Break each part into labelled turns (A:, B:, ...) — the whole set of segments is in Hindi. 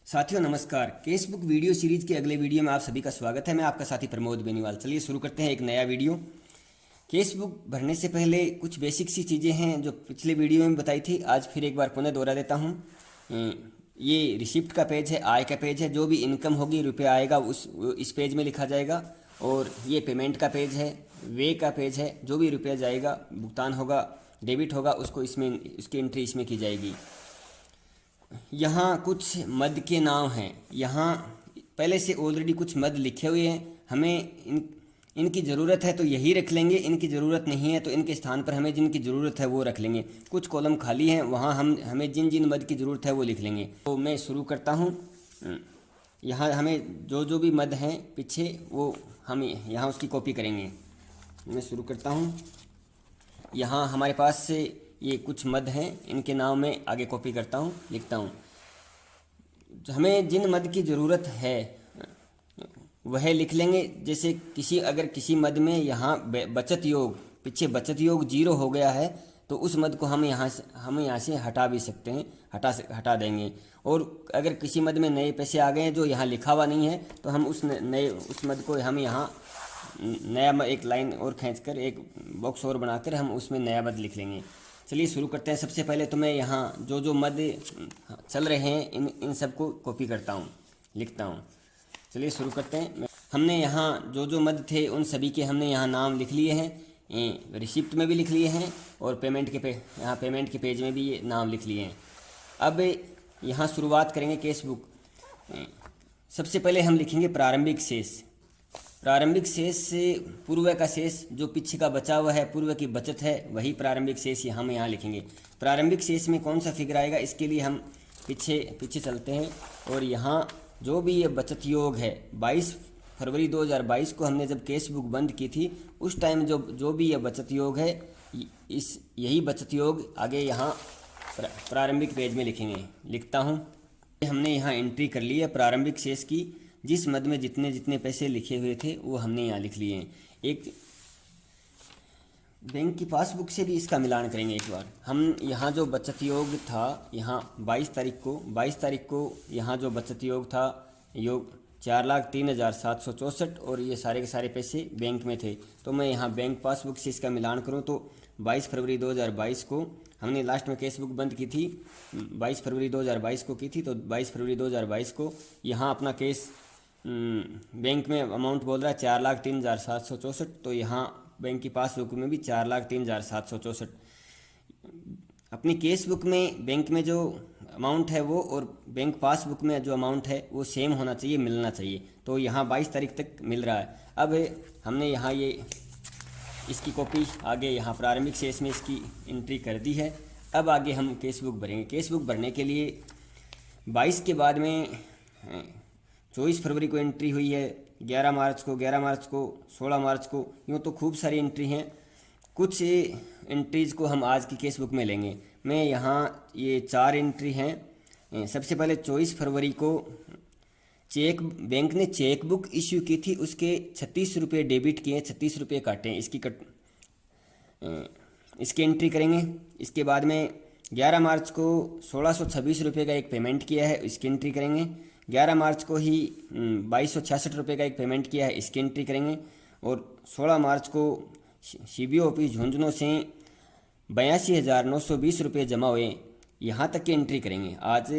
A: साथियों नमस्कार। केसबुक वीडियो सीरीज के अगले वीडियो में आप सभी का स्वागत है। मैं आपका साथी प्रमोद बेनीवाल। चलिए शुरू करते हैं एक नया वीडियो। केसबुक भरने से पहले कुछ बेसिक सी चीज़ें हैं जो पिछले वीडियो में बताई थी, आज फिर एक बार पुनः दोहरा देता हूँ। ये रिसिप्ट का पेज है, आय का पेज है। जो भी इनकम होगी, रुपया आएगा इस पेज में लिखा जाएगा। और ये पेमेंट का पेज है, वे का पेज है। जो भी रुपया जाएगा, भुगतान होगा, डेबिट होगा, उसको इसमें उसकी एंट्री इसमें की जाएगी। यहाँ कुछ मद के नाम हैं। यहाँ पहले से ऑलरेडी कुछ मद लिखे हुए हैं। हमें इनकी ज़रूरत है तो यही रख लेंगे, इनकी ज़रूरत नहीं है तो इनके स्थान पर हमें जिनकी ज़रूरत है वो रख लेंगे। कुछ कॉलम खाली हैं, वहाँ हमें जिन जिन मद की ज़रूरत है वो लिख लेंगे। तो मैं शुरू करता हूँ। यहाँ हमें जो भी मद हैं पीछे, वो हम यहाँ उसकी कॉपी करेंगे। मैं शुरू करता हूँ। यहाँ हमारे पास से ये कुछ मद हैं, इनके नाम मैं आगे कॉपी करता हूँ, लिखता हूँ। हमें जिन मद की ज़रूरत है वह लिख लेंगे। जैसे अगर किसी मद में यहाँ बचत योग, पीछे बचत योग 0 हो गया है तो उस मद को हम यहाँ से हटा भी सकते हैं, हटा देंगे। और अगर किसी मद में नए पैसे आ गए हैं जो यहाँ लिखा हुआ नहीं है तो हम उस मद को हम यहाँ नया एक लाइन और खींचकर, एक बॉक्स और बनाकर हम उसमें नया मद लिख लेंगे। चलिए शुरू करते हैं। सबसे पहले तो मैं यहाँ जो मद चल रहे हैं इन सब को कॉपी करता हूँ, लिखता हूँ। चलिए शुरू करते हैं। हमने यहाँ जो मद थे उन सभी के हमने यहाँ नाम लिख लिए हैं। रिसिप्ट में भी लिख लिए हैं और पेमेंट के पेज में भी ये नाम लिख लिए हैं। अब यहाँ शुरुआत करेंगे केसबुक। सबसे पहले हम लिखेंगे प्रारंभिक शेष। प्रारंभिक शेष से पूर्व का शेष, जो पीछे का बचा हुआ है, पूर्व की बचत है, वही प्रारंभिक शेष हम यहाँ लिखेंगे। प्रारंभिक शेष में कौन सा फिगर आएगा, इसके लिए हम पीछे चलते हैं। और यहाँ जो भी ये बचत योग है, 22 फरवरी 2022 को हमने जब केसबुक बंद की थी उस टाइम जो भी ये बचत योग है, यही बचत योग आगे यहाँ प्रारंभिक पेज में लिखेंगे। लिखता हूँ। हमने यहाँ एंट्री कर ली है प्रारंभिक शेष की। जिस मद में जितने पैसे लिखे हुए थे वो हमने यहाँ लिख लिए हैं। एक बैंक की पासबुक से भी इसका मिलान करेंगे एक बार। हम यहाँ जो बचत योग था, यहाँ 22 तारीख को यहाँ जो बचत योग था, योग 4,03,764 और ये सारे के सारे पैसे बैंक में थे। तो मैं यहाँ बैंक पासबुक से इसका मिलान करूँ तो 22 फरवरी 2022 को हमने लास्ट में केसबुक बंद की थी, 22 फरवरी 2022 को की थी। तो 22 फरवरी 2022 को यहाँ अपना केस बैंक में अमाउंट बोल रहा है 4,03,764। तो यहाँ बैंक की पासबुक में भी 4,03,764। अपनी केस बुक में बैंक में जो अमाउंट है वो और बैंक पासबुक में जो अमाउंट है वो सेम होना चाहिए, मिलना चाहिए। तो यहाँ 22 तारीख तक मिल रहा है। अब हमने यहाँ इसकी कॉपी आगे यहाँ प्रारंभिक शेष में इसकी एंट्री कर दी है। अब आगे हम केस बुक भरेंगे। केस बुक भरने के लिए 22 के बाद में 24 फरवरी को एंट्री हुई है, 11 मार्च को, 16 मार्च को, यूँ तो खूब सारी एंट्री हैं। कुछ एंट्रीज़ को हम आज की केस बुक में लेंगे। मैं यहाँ ये 4 एंट्री हैं। सबसे पहले 24 फरवरी को बैंक ने चेक बुक इश्यू की थी, उसके 36 रुपये डेबिट किए, 36 रुपये काटे, इसकी एंट्री करेंगे। इसके बाद में 11 मार्च को 1626 रुपये का एक पेमेंट किया है, इसकी एंट्री करेंगे। 11 मार्च को ही 2266 रुपये का एक पेमेंट किया है, इसकी एंट्री करेंगे। और 16 मार्च को CBO ऑफिस झुंझुनू से 82,920 रुपये जमा हुए, यहाँ तक की एंट्री करेंगे आज।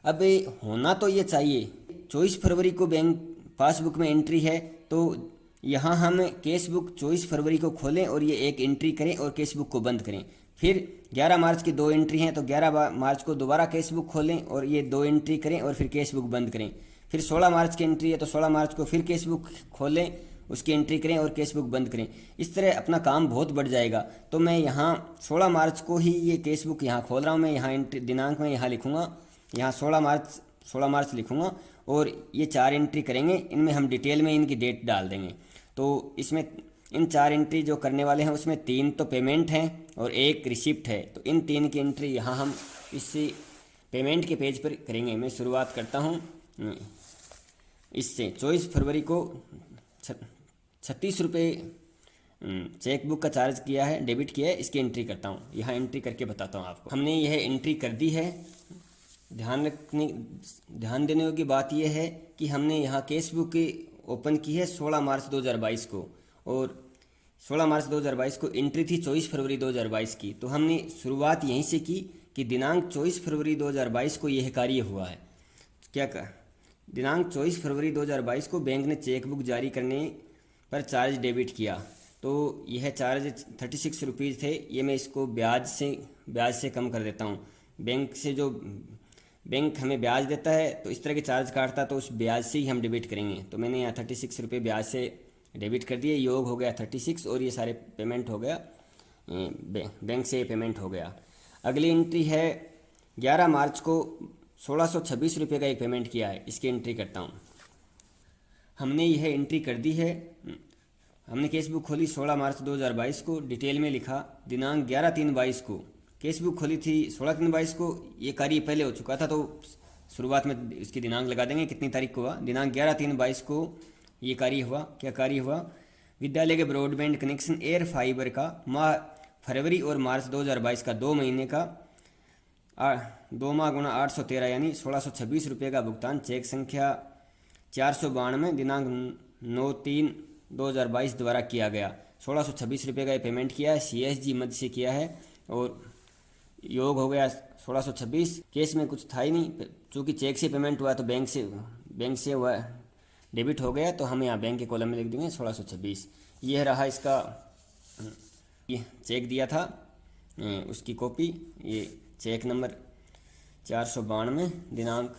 A: अब होना तो ये चाहिए, 24 फरवरी को बैंक पासबुक में एंट्री है तो यहाँ हम केस बुक 24 फरवरी को खोलें और ये एक एंट्री करें और केस बुक को बंद करें। फिर 11 मार्च की 2 एंट्री हैं तो 11 मार्च को दोबारा केस बुक खोलें और ये 2 एंट्री करें और फिर केस बुक बंद करें। फिर 16 मार्च की एंट्री है तो 16 मार्च को फिर केस बुक खोलें, उसकी एंट्री करें और केस बुक बंद करें। इस तरह अपना काम बहुत बढ़ जाएगा। तो मैं यहाँ 16 मार्च को ही ये केस बुक यहाँ खोल रहा हूँ। मैं यहाँ एंट्री दिनांक में यहाँ लिखूँगा, यहाँ 16 मार्च लिखूँगा और ये 4 एंट्री करेंगे। इनमें हम डिटेल में इनकी डेट डाल देंगे। तो इसमें इन 4 एंट्री जो करने वाले हैं उसमें 3 तो पेमेंट हैं और 1 रिसिप्ट है। तो इन 3 की एंट्री यहाँ हम इससे पेमेंट के पेज पर करेंगे। मैं शुरुआत करता हूँ इससे। 24 फरवरी को 36 रुपये चेक बुक का चार्ज किया है, डेबिट किया है, इसकी एंट्री करता हूँ। यहाँ एंट्री करके बताता हूँ आपको। हमने यह एंट्री कर दी है। ध्यान देने योग्य बात यह है कि हमने यहाँ केस बुक ओपन की है 16 मार्च 2022 को, और 16 मार्च 2022 को एंट्री थी 24 फरवरी 2022 की। तो हमने शुरुआत यहीं से की कि दिनांक 24 फरवरी 2022 को यह कार्य हुआ है। क्या दिनांक 24 फरवरी 2022 को बैंक ने चेक बुक जारी करने पर चार्ज डेबिट किया। तो यह चार्ज 36 रुपीज़ थे, ये मैं इसको ब्याज से कम कर देता हूँ। बैंक से जो बैंक हमें ब्याज देता है तो इस तरह के चार्ज काटता, तो उस ब्याज से ही हम डेबिट करेंगे। तो मैंने यहाँ 36 रुपये ब्याज से डेबिट कर दिए, योग हो गया 36, और ये सारे पेमेंट हो गया, बैंक से पेमेंट हो गया। अगली एंट्री है 11 मार्च को 1626 रुपये का एक पेमेंट किया है, इसकी एंट्री करता हूँ। हमने यह एंट्री कर दी है। हमने केस बुक खोली 16 मार्च 2022 को, डिटेल में लिखा दिनांक 11/3/22 को केस बुक खोली थी। 16/3/22 को ये कार्य पहले हो चुका था, तो शुरुआत में इसकी दिनांक लगा देंगे कितनी तारीख को हुआ। दिनांक 11/3/22 को ये कार्य हुआ। क्या कार्य हुआ? विद्यालय के ब्रॉडबैंड कनेक्शन एयर फाइबर का माह फरवरी और मार्च 2022 का 2 महीने का 2 माह गुणा 813 यानी 1626 रुपये का भुगतान चेक संख्या 492 दिनांक 9/3/2022 द्वारा किया गया। 1626 रुपये का ये पेमेंट किया है, CSG मध्य से किया है, और योग हो गया 1626। केस में कुछ था ही नहीं, चूँकि चेक से पेमेंट हुआ तो बैंक से हुआ डेबिट हो गया, तो हम यहाँ बैंक के कॉलम में लिख देंगे 1626। यह रहा इसका, ये चेक दिया था उसकी कॉपी, ये चेक नंबर 492 दिनांक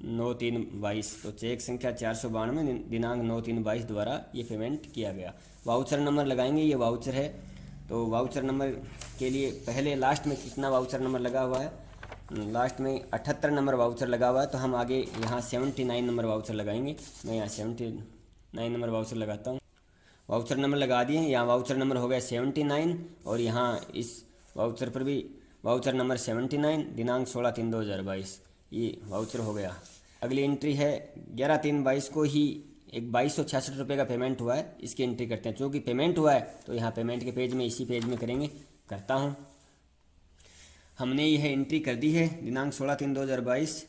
A: 9/3/22। तो चेक संख्या 492 दिनांक 9/3/22 द्वारा ये पेमेंट किया गया। वाउचर नंबर लगाएंगे, ये वाउचर है, तो वाउचर नंबर के लिए पहले लास्ट में कितना वाउचर नंबर लगा हुआ है, लास्ट में 78 नंबर वाउचर लगा हुआ है, तो हम आगे यहाँ 79 नंबर वाउचर लगाएंगे। मैं यहाँ 79 नंबर वाउचर लगाता हूँ। वाउचर नंबर लगा दिए, यहाँ वाउचर नंबर हो गया 79, और यहाँ इस वाउचर पर भी वाउचर नंबर 79 दिनांक 16/3/2022 ये वाउचर हो गया। अगली एंट्री है 11/3/22 को ही एक 2266 रुपये का पेमेंट हुआ है, इसकी एंट्री करते हैं। चूँकि पेमेंट हुआ है तो यहाँ पेमेंट के पेज में, इसी पेज में करेंगे, करता हूँ। हमने यह एंट्री कर दी है दिनांक 16/3/2022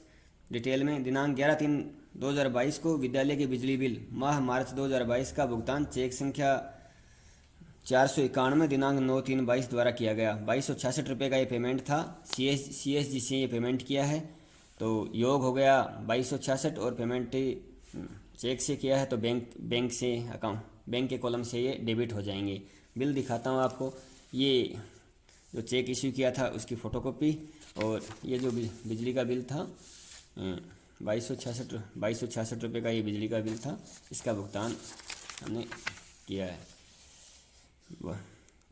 A: डिटेल में। दिनांक 11/3/2022 को विद्यालय के बिजली बिल माह मार्च 2022 का भुगतान चेक संख्या 491 दिनांक 9/3/22 द्वारा किया गया। 2266 रुपये का ये पेमेंट था, CSG से ये पेमेंट किया है, तो योग हो गया 2266, और पेमेंट चेक से किया है तो बैंक के कॉलम से ये डेबिट हो जाएंगे। बिल दिखाता हूँ आपको, ये जो चेक इश्यू किया था उसकी फ़ोटोकॉपी, और ये जो बिजली का बिल था 2266 रुपये का ये बिजली का बिल था, इसका भुगतान हमने किया है।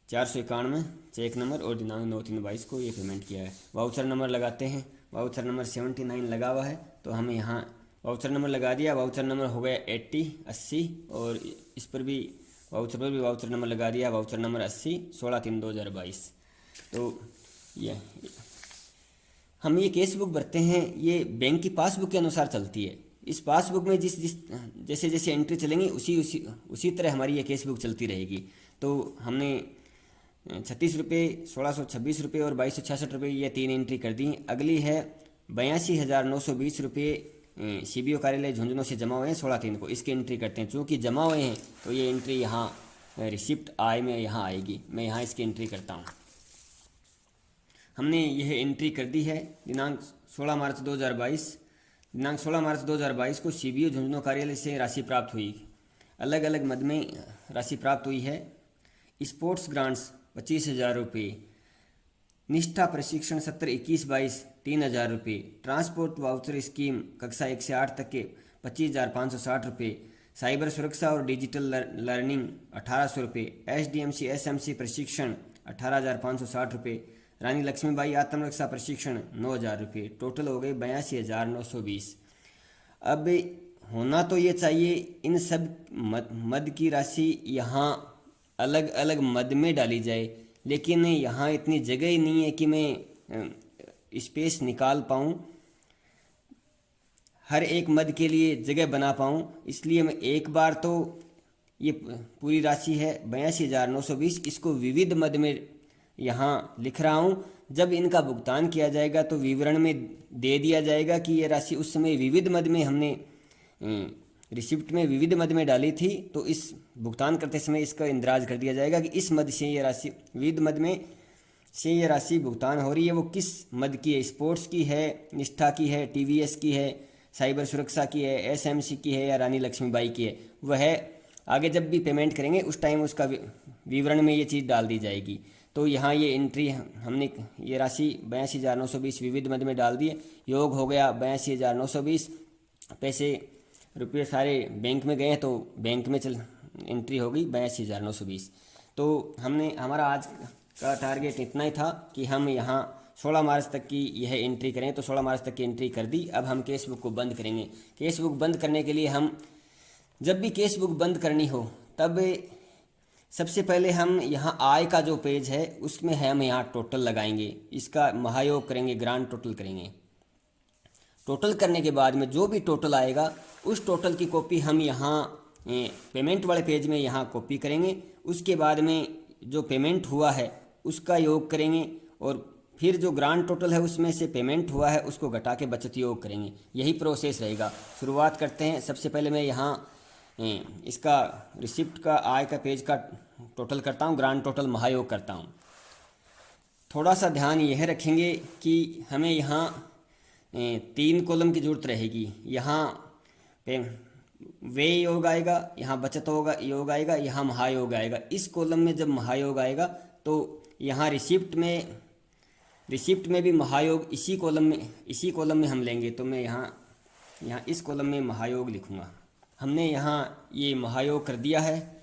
A: 491 चेक नंबर और दिनांक 9/3/22 को ये पेमेंट किया है। वाउचर नंबर लगाते हैं, वाउचर नंबर 79 लगा हुआ है, तो हमें यहाँ वाउचर नंबर लगा दिया। वाउचर नंबर हो गया 80, और इस पर भी वाउचर नंबर लगा दिया, वाउचर नंबर 80 16/3/2022। तो ये हम ये केस बुक भरते हैं, ये बैंक की पासबुक के अनुसार चलती है। इस पासबुक में जैसे जैसे एंट्री चलेंगी उसी तरह हमारी ये केस बुक चलती रहेगी। तो हमने 36 रुपये, 1626 रुपये और 2266 रुपये ये 3 एंट्री कर दी। अगली है 82,920 रुपये CBO कार्यालय झुंझुनू से जमा हुए हैं 16/3 को, इसकी एंट्री करते हैं। चूँकि जमा हुए हैं तो ये एंट्री यहाँ रिसिप्ट आय में यहाँ आएगी, मैं यहाँ इसकी एंट्री करता हूँ। हमने यह एंट्री कर दी है दिनांक 16 मार्च 2022। दिनांक 16 मार्च 2022 को CBO झुंझुनू कार्यालय से राशि प्राप्त हुई, अलग अलग मद में राशि प्राप्त हुई है। स्पोर्ट्स ग्रांट्स 25,000 रुपये, निष्ठा प्रशिक्षण सत्र 21-22 3,000 रुपये, ट्रांसपोर्ट वाउचर स्कीम कक्षा 1 से 8 तक के 25,560 रुपये, साइबर सुरक्षा और डिजिटल लर्निंग 1,800 रुपये, SDMC SMC प्रशिक्षण 18,560 रुपये, रानी लक्ष्मीबाई आत्मरक्षा प्रशिक्षण 9,000 रुपये। टोटल हो गए 82,920। अब होना तो ये चाहिए इन सब मद की राशि यहाँ अलग अलग मद में डाली जाए, लेकिन यहाँ इतनी जगह ही नहीं है कि मैं स्पेस निकाल पाऊँ, हर एक मद के लिए जगह बना पाऊँ। इसलिए मैं एक बार तो ये पूरी राशि है 82,920, इसको विविध मद में यहाँ लिख रहा हूँ। जब इनका भुगतान किया जाएगा तो विवरण में दे दिया जाएगा कि ये राशि उस समय विविध मद में हमने रिसिप्ट में विविध मद में डाली थी, तो इस भुगतान करते समय इसका इंदराज कर दिया जाएगा कि इस मद से ये राशि, विविध मद में से ये राशि भुगतान हो रही है, वो किस मद की है, स्पोर्ट्स की है, निष्ठा की है, टीवीएस की है, साइबर सुरक्षा की है, एसएमसी की है या रानी लक्ष्मीबाई की है। वह आगे जब भी पेमेंट करेंगे उस टाइम उसका विवरण में ये चीज़ डाल दी जाएगी। तो यहाँ ये एंट्री हमने ये राशि 82,920 विविध मद में डाल दिए, योग हो गया 82,920। पैसे रुपये सारे बैंक में गए हैं तो बैंक में एंट्री हो गई 82,920। तो हमारा आज का टारगेट इतना ही था कि हम यहाँ 16 मार्च तक की यह एंट्री करें, तो 16 मार्च तक की एंट्री कर दी। अब हम केस बुक को बंद करेंगे। केस बुक बंद करने के लिए हम जब भी केस बुक बंद करनी हो तब सबसे पहले हम यहाँ आय का जो पेज है उसमें हम यहाँ टोटल लगाएंगे, इसका महायोग करेंगे, ग्रांड टोटल करेंगे। टोटल करने के बाद में जो भी टोटल आएगा उस टोटल की कॉपी हम यहाँ पेमेंट वाले पेज में यहाँ कॉपी करेंगे। उसके बाद में जो पेमेंट हुआ है उसका योग करेंगे और फिर जो ग्रांड टोटल है उसमें से पेमेंट हुआ है उसको घटा के बचत योग करेंगे। यही प्रोसेस रहेगा। शुरुआत करते हैं। सबसे पहले मैं यहाँ इसका रिसिप्ट का आय का पेज का टोटल करता हूँ, ग्रांड टोटल महायोग करता हूँ। थोड़ा सा ध्यान यह रखेंगे कि हमें यहाँ 3 कॉलम की ज़रूरत रहेगी। यहाँ व्यय योग आएगा, यहाँ बचत होगा योग आएगा, यहाँ महायोग आएगा। इस कॉलम में जब महायोग आएगा तो यहाँ रिसिप्ट में भी महायोग इसी कॉलम में हम लेंगे। तो मैं यहाँ इस कॉलम में महायोग लिखूँगा। हमने यहाँ ये महायोग कर दिया है।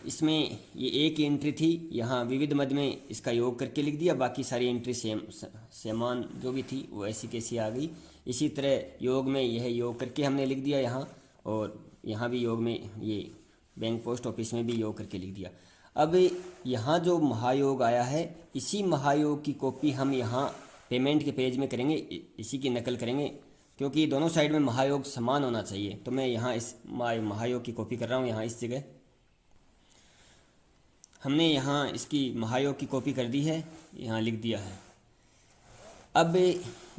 A: इसमें ये एक एंट्री थी, यहाँ विविध मद में इसका योग करके लिख दिया। बाकी सारी एंट्री समान जो भी थी वो ऐसी कैसी आ गई। इसी तरह योग में यह योग करके हमने लिख दिया यहाँ, और यहाँ भी योग में ये बैंक पोस्ट ऑफिस में भी योग करके लिख दिया। अब यहाँ जो महायोग आया है इसी महायोग की कॉपी हम यहाँ पेमेंट के पेज में करेंगे, इसी की नकल करेंगे, क्योंकि दोनों साइड में महायोग समान होना चाहिए। तो मैं यहाँ इस महायोग की कॉपी कर रहा हूँ। यहाँ इस जगह हमने यहाँ इसकी महायोग की कॉपी कर दी है, यहाँ लिख दिया है। अब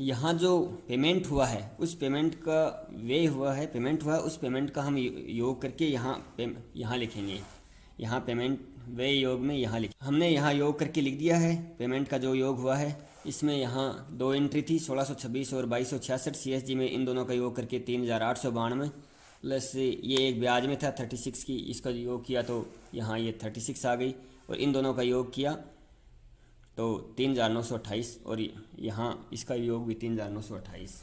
A: यहाँ जो पेमेंट हुआ है उस पेमेंट का व्यय हुआ है, पेमेंट हुआ है उस पेमेंट का हम योग करके यहाँ लिखेंगे। यहाँ पेमेंट व्यय योग में यहाँ हमने यहाँ योग करके लिख दिया है पेमेंट का जो योग हुआ है। इसमें यहाँ 2 एंट्री थी 1626 और 2266 सीएसजी में, इन दोनों का योग करके 3892 प्लस ये एक ब्याज में था 36 की, इसका योग किया तो यहाँ ये 36 आ गई, और इन दोनों का योग किया तो 3928, और यहाँ इसका योग भी 3928।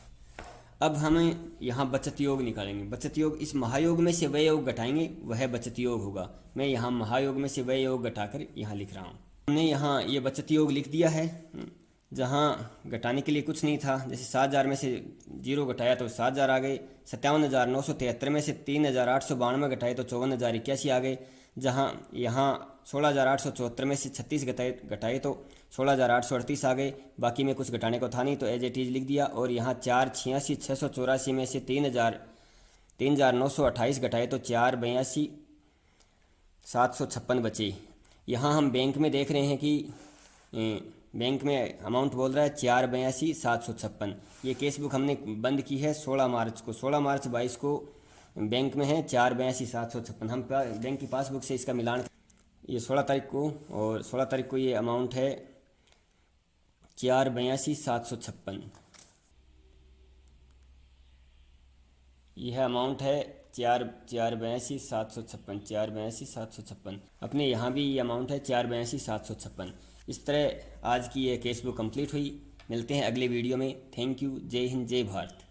A: अब हमें यहाँ बचत योग निकालेंगे। बचत योग इस महायोग में से व्यय योग घटाएंगे, वह बचत योग होगा। मैं यहाँ महायोग में से व्यय योग घटाकर यहाँ लिख रहा हूँ। हमने यहाँ ये बचत योग लिख दिया है। जहाँ घटाने के लिए कुछ नहीं था, जैसे 7,000 में से 0 घटाया तो 7,000 आ गए, 57,973 में से 3,892 घटाए तो 54,081 आ गए। जहाँ यहाँ 16,874 में से 36 घटाए तो 16,838 आ गए। बाकी में कुछ घटाने को था नहीं तो एज इट इज़ लिख दिया। और यहाँ 4,86,684 में से 3,928 घटाए तो 4,82,756 बचे। यहाँ हम बैंक में देख रहे हैं कि बैंक में अमाउंट बोल रहा है 4,82,756। ये केस बुक हमने बंद की है 16 मार्च को, 16 मार्च 22 को बैंक में है 4,82,756। हम बैंक की पासबुक से इसका मिलान, ये 16 तारीख को, और 16 तारीख को ये अमाउंट है 4,82,756। यह अमाउंट है 4,82,756। अपने यहाँ भी ये अमाउंट है 4,82,756। इस तरह आज की ये केस बुक कंप्लीट हुई। मिलते हैं अगले वीडियो में। Thank you. जय हिंद, जय भारत।